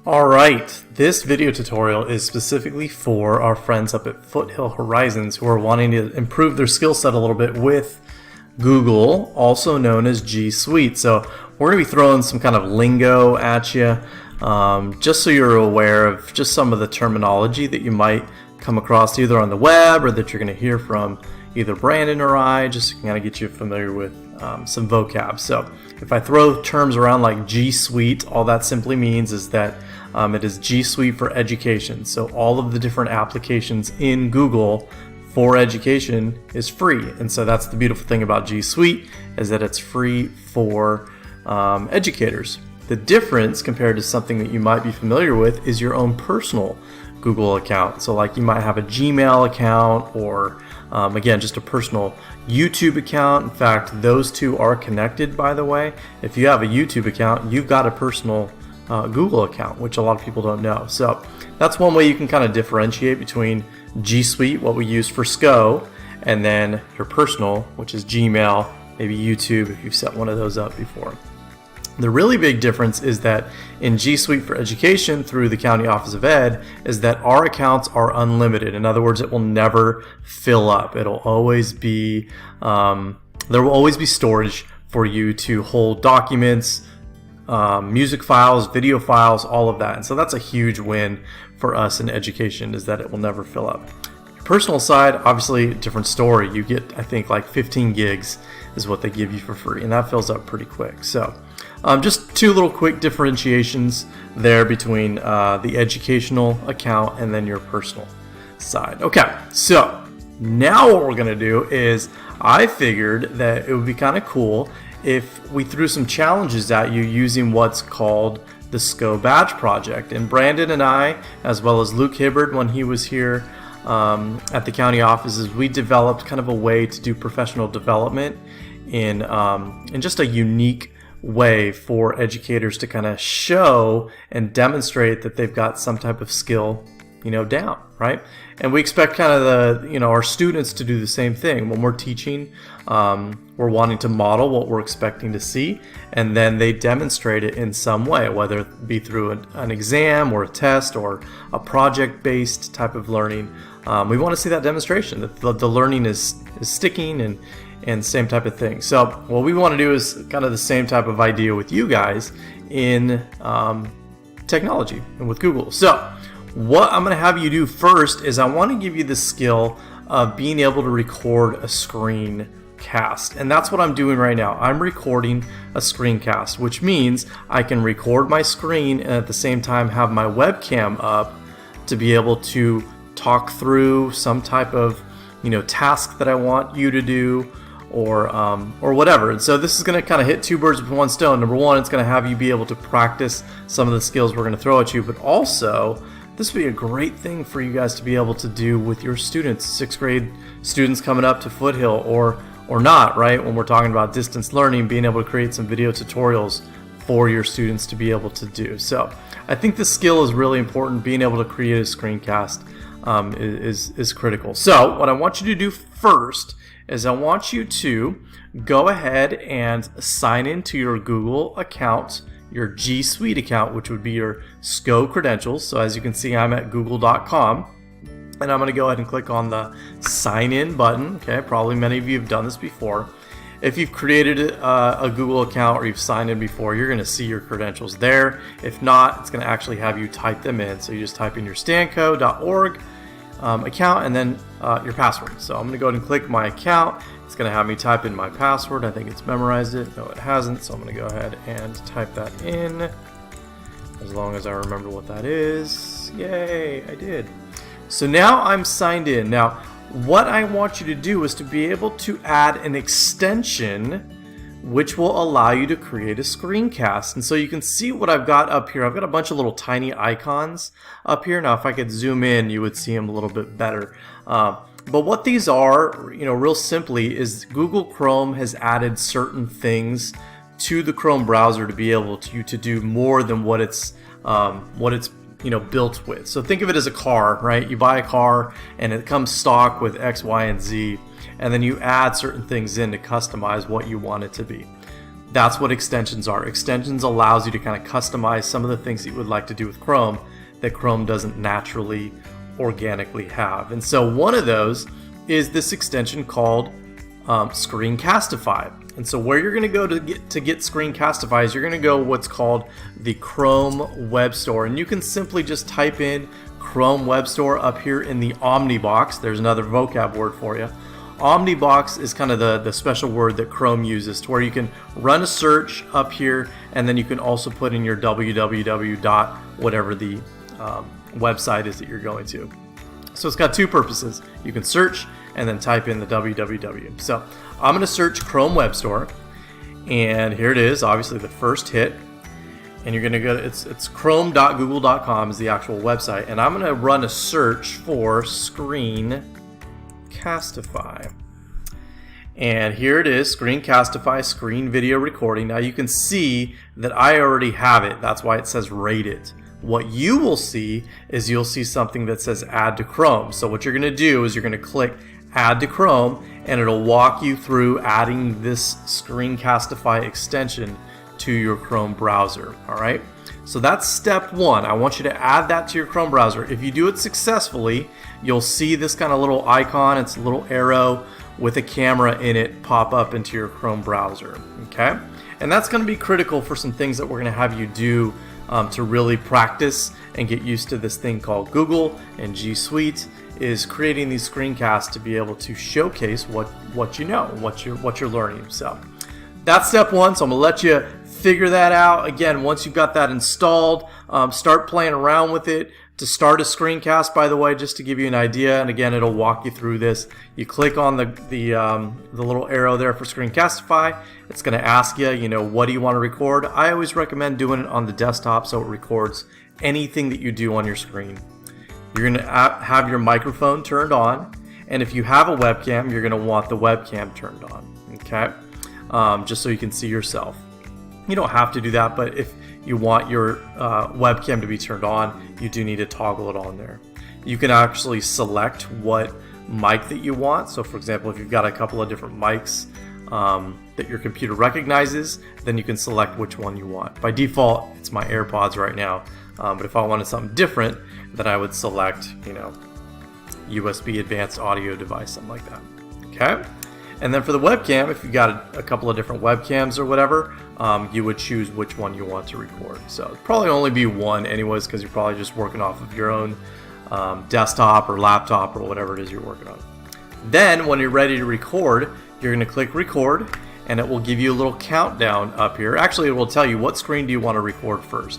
Alright, this video tutorial is specifically for our friends up at Foothill Horizons who are wanting to improve their skill set a little bit with Google, also known as G Suite. So we're going to be throwing some kind of lingo at you, just so you're aware of just some of the terminology that you might come across either on the web or that you're going to hear from either Brandon or I, just to kind of get you familiar with some vocab. So if I throw terms around like G Suite, all that simply means is that it is G Suite for education. So all of the different applications in Google for education is free. And so that's the beautiful thing about G Suite, is that it's free for educators. The difference compared to something that you might be familiar with is your own personal Google account. So like you might have a Gmail account or again, just a personal YouTube account. In fact, those two are connected, by the way. If you have a YouTube account, you've got a personal Google account, which a lot of people don't know. So that's one way you can kind of differentiate between G Suite, what we use for SCO, and then your personal, which is Gmail, maybe YouTube if you've set one of those up before. The really big difference is that in G Suite for Education through the County Office of Ed is that our accounts are unlimited. In other words, it will never fill up. It'll always be, there will always be storage for you to hold documents, music files, video files, all of that. And so that's a huge win for us in education, is that it will never fill up. Your personal side, obviously, different story. You get, I think, like 15 gigs is what they give you for free, and that fills up pretty quick. So just two little quick differentiations there between the educational account and then your personal side. Okay, so now what we're going to do is I figured that it would be kind of cool if we threw some challenges at you using what's called the Sco Badge Project. And Brandon and I, as well as Luke Hibbard when he was here at the county offices, we developed kind of a way to do professional development in just a unique way for educators to kind of show and demonstrate that they've got some type of skill, down, right? And we expect kind of our students to do the same thing. When we're teaching, we're wanting to model what we're expecting to see, and then they demonstrate it in some way, whether it be through an exam or a test or a project-based type of learning. We want to see that demonstration, that the learning is sticking and same type of thing. So what we want to do is kind of the same type of idea with you guys in technology and with Google. So what I'm going to have you do first is I want to give you the skill of being able to record a screencast. And that's what I'm doing right now. I'm recording a screencast, which means I can record my screen and at the same time have my webcam up to be able to talk through some type of task that I want you to do or whatever. And so this is going to kind of hit two birds with one stone. Number one, it's going to have you be able to practice some of the skills we're going to throw at you, but also this would be a great thing for you guys to be able to do with your students, 6th grade students coming up to Foothill or not, right? When we're talking about distance learning, being able to create some video tutorials for your students to be able to do. So I think this skill is really important. Being able to create a screencast is critical. So what I want you to do first is I want you to go ahead and sign into your Google account, your G Suite account, which would be your SCO credentials. So as you can see, I'm at google.com, and I'm going to go ahead and click on the sign in button. Okay, probably many of you have done this before. If you've created a Google account or you've signed in before, you're going to see your credentials there. If not, it's going to actually have you type them in. So you just type in your stanco.org account and then your password. So I'm going to go ahead and click my account. It's going to have me type in my password. I think it's memorized it. No, it hasn't. So I'm going to go ahead and type that in, as long as I remember what that is. Yay, I did. So now I'm signed in. Now, what I want you to do is to be able to add an extension which will allow you to create a screencast. And so you can see what I've got up here. I've got a bunch of little tiny icons up here. Now, if I could zoom in, you would see them a little bit better. But what these are, real simply, is Google Chrome has added certain things to the Chrome browser to be able to do more than what it's built with. So think of it as a car, right? You buy a car and it comes stock with X, Y, and Z, and then you add certain things in to customize what you want it to be. That's what extensions are. Extensions allows you to kind of customize some of the things that you would like to do with Chrome that Chrome doesn't naturally, organically have. And so one of those is this extension called Screencastify. And so where you're going to go to get Screencastify is you're going to go what's called the Chrome Web Store. And you can simply just type in Chrome Web Store up here in the Omni box. There's another vocab word for you. Omni box is kind of the special word that Chrome uses to where you can run a search up here, and then you can also put in your www dot whatever the website is that you're going to. So it's got two purposes. You can search and then type in the www. So I'm going to search Chrome Web Store, and here it is, obviously the first hit. And you're going to go to, it's chrome.google.com is the actual website, and I'm going to run a search for Screencastify. And here it is, Screencastify screen video recording. Now you can see that I already have it. That's why it says rate it. What you will see is you'll see something that says add to Chrome. So what you're going to do is you're going to click add to Chrome, and it'll walk you through adding this Screencastify extension to your Chrome browser. All right, so that's step one. I want you to add that to your Chrome browser. If you do it successfully, you'll see this kind of little icon. It's a little arrow with a camera in it pop up into your Chrome browser. Okay, and that's going to be critical for some things that we're going to have you do to really practice and get used to this thing called Google and G Suite, is creating these screencasts to be able to showcase what you know, what you're learning. So that's step one. So I'm gonna let you figure that out. Again, once you've got that installed, start playing around with it. To start a screencast, by the way, just to give you an idea, and again, it'll walk you through this. You click on the little arrow there for Screencastify. It's going to ask you, what do you want to record? I always recommend doing it on the desktop so it records anything that you do on your screen. You're going to have your microphone turned on, and if you have a webcam, you're going to want the webcam turned on. Okay, just so you can see yourself. You don't have to do that, but if you want your webcam to be turned on, you do need to toggle it on there. You can actually select what mic that you want. So for example, if you've got a couple of different mics that your computer recognizes, then you can select which one you want. By default, it's my AirPods right now, but if I wanted something different, then I would select, USB advanced audio device, something like that. Okay? And then for the webcam, if you've got a couple of different webcams or whatever, you would choose which one you want to record. So it'd probably only be one anyways, because you're probably just working off of your own desktop or laptop or whatever it is you're working on. Then when you're ready to record, you're going to click record, and it will give you a little countdown up here. Actually, it will tell you what screen do you want to record first.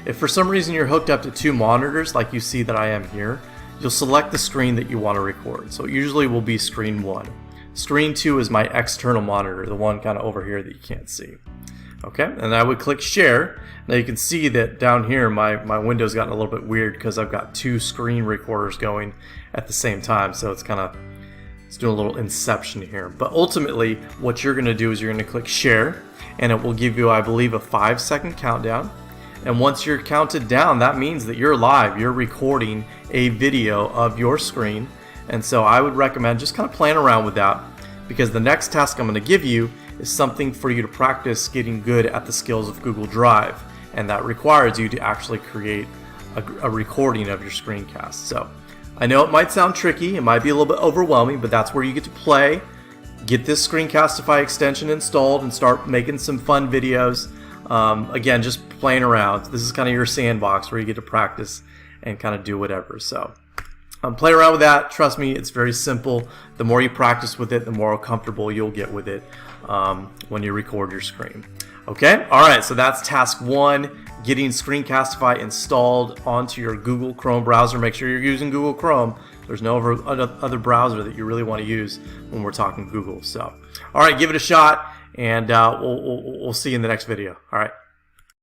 If for some reason you're hooked up to two monitors, like you see that I am here, you'll select the screen that you want to record. So it usually will be screen 1. Screen 2 is my external monitor, the one kind of over here that you can't see. Okay, and I would click share. Now you can see that down here my window's gotten a little bit weird because I've got two screen recorders going at the same time, so it's doing a little inception here. But ultimately, what you're going to do is you're going to click share, and it will give you, I believe, a 5-second countdown. And once you're counted down, that means that you're live. You're recording a video of your screen. And so I would recommend just kind of playing around with that, because the next task I'm going to give you is something for you to practice getting good at the skills of Google Drive, and that requires you to actually create a recording of your screencast. So I know it might sound tricky, it might be a little bit overwhelming, but that's where you get to play, get this Screencastify extension installed, and start making some fun videos. Again, just playing around. This is kind of your sandbox where you get to practice and kind of do whatever. So play around with that. Trust me, it's very simple. The more you practice with it, the more comfortable you'll get with it when you record your screen. Okay? All right, so that's task 1, getting Screencastify installed onto your Google Chrome browser. Make sure you're using Google Chrome. There's no other browser that you really want to use when we're talking Google. So, all right, give it a shot, and we'll see you in the next video. All right.